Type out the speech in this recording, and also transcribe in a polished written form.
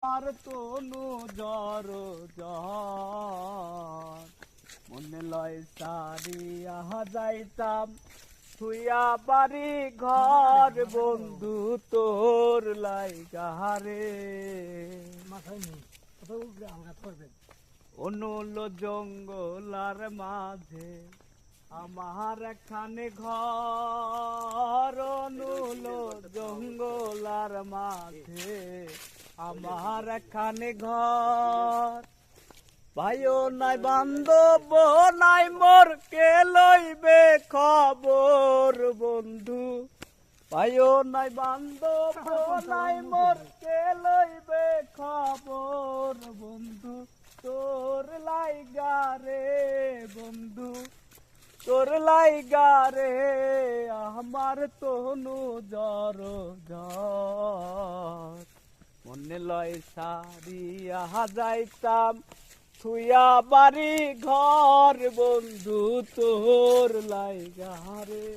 আর তনু জর জন মনে লয় সারিয়া যাইতাম থুইয়া বাড়ি ঘর বন্ধু তোর লাইগারে অনুল জঙ্গলার মাঝে আমার এখানে ঘর অনুল জঙ্গলার মাঝে আমার এখানে ঘর ভাইও নাই বান্ধব নাই মোর কে লইবে খবর বন্ধু ভাইও নাই বান্ধব নাই মোর কে লইবে খবর বন্ধু তোর লাইগারে বন্ধু তোর লাইগারে আমার তনু জর জর মনে লয় সারিয়া যাইতাম থুইয়া বাড়ি ঘর বন্ধু তোর লাইগারে।